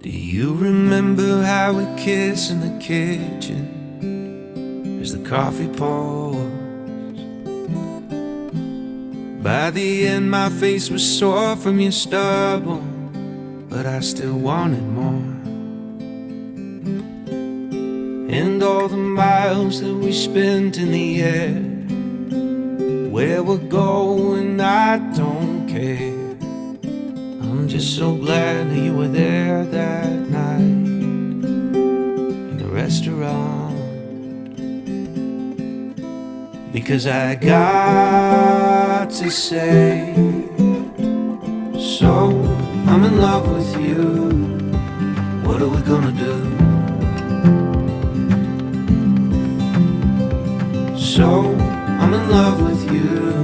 Do you remember how we kissed in the kitchen as the coffee pours? By the end my face was sore from your stubble, but I still wanted more. And all the miles that we spent in the air, where we're going I don't care. I'm just so glad that you were there that night in the restaurant, because I got to say, so I'm in love with you. What are we gonna do? So I'm in love with you.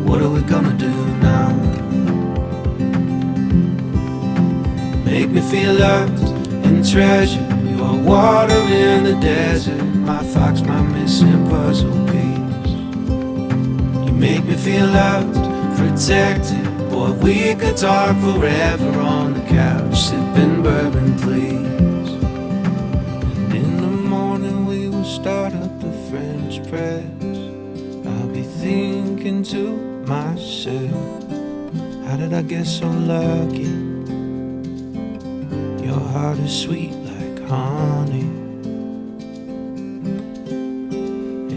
What are we gonna do now? Make me feel loved and treasured. You are water in the desert, my fox, my missing puzzle piece. You make me feel loved, protected. Boy, we could talk forever on the couch, sipping bourbon, please. And in the morning we will start up the French press. I'll be thinking to myself, how did I get so lucky? Your heart is sweet like honey.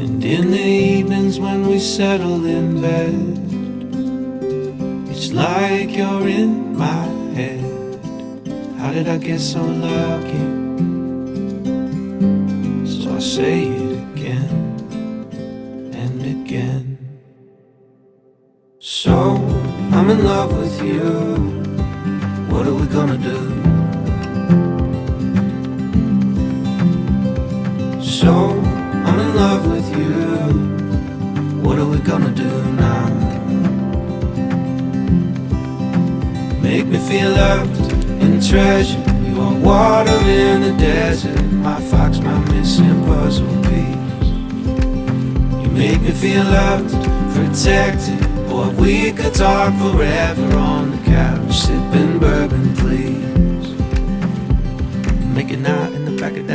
And in the evenings when we settle in bed, it's like you're in my head. How did I get so lucky? So I say it again and again. So I'm in love with you. What are we gonna do? So I'm in love with you. What are we gonna do now? Make me feel loved and treasured. You are water in the desert, my fox, my missing puzzle piece. You make me feel loved, protected. Boy, we could talk forever on the couch, sipping bourbon, please. Make it out in the back of that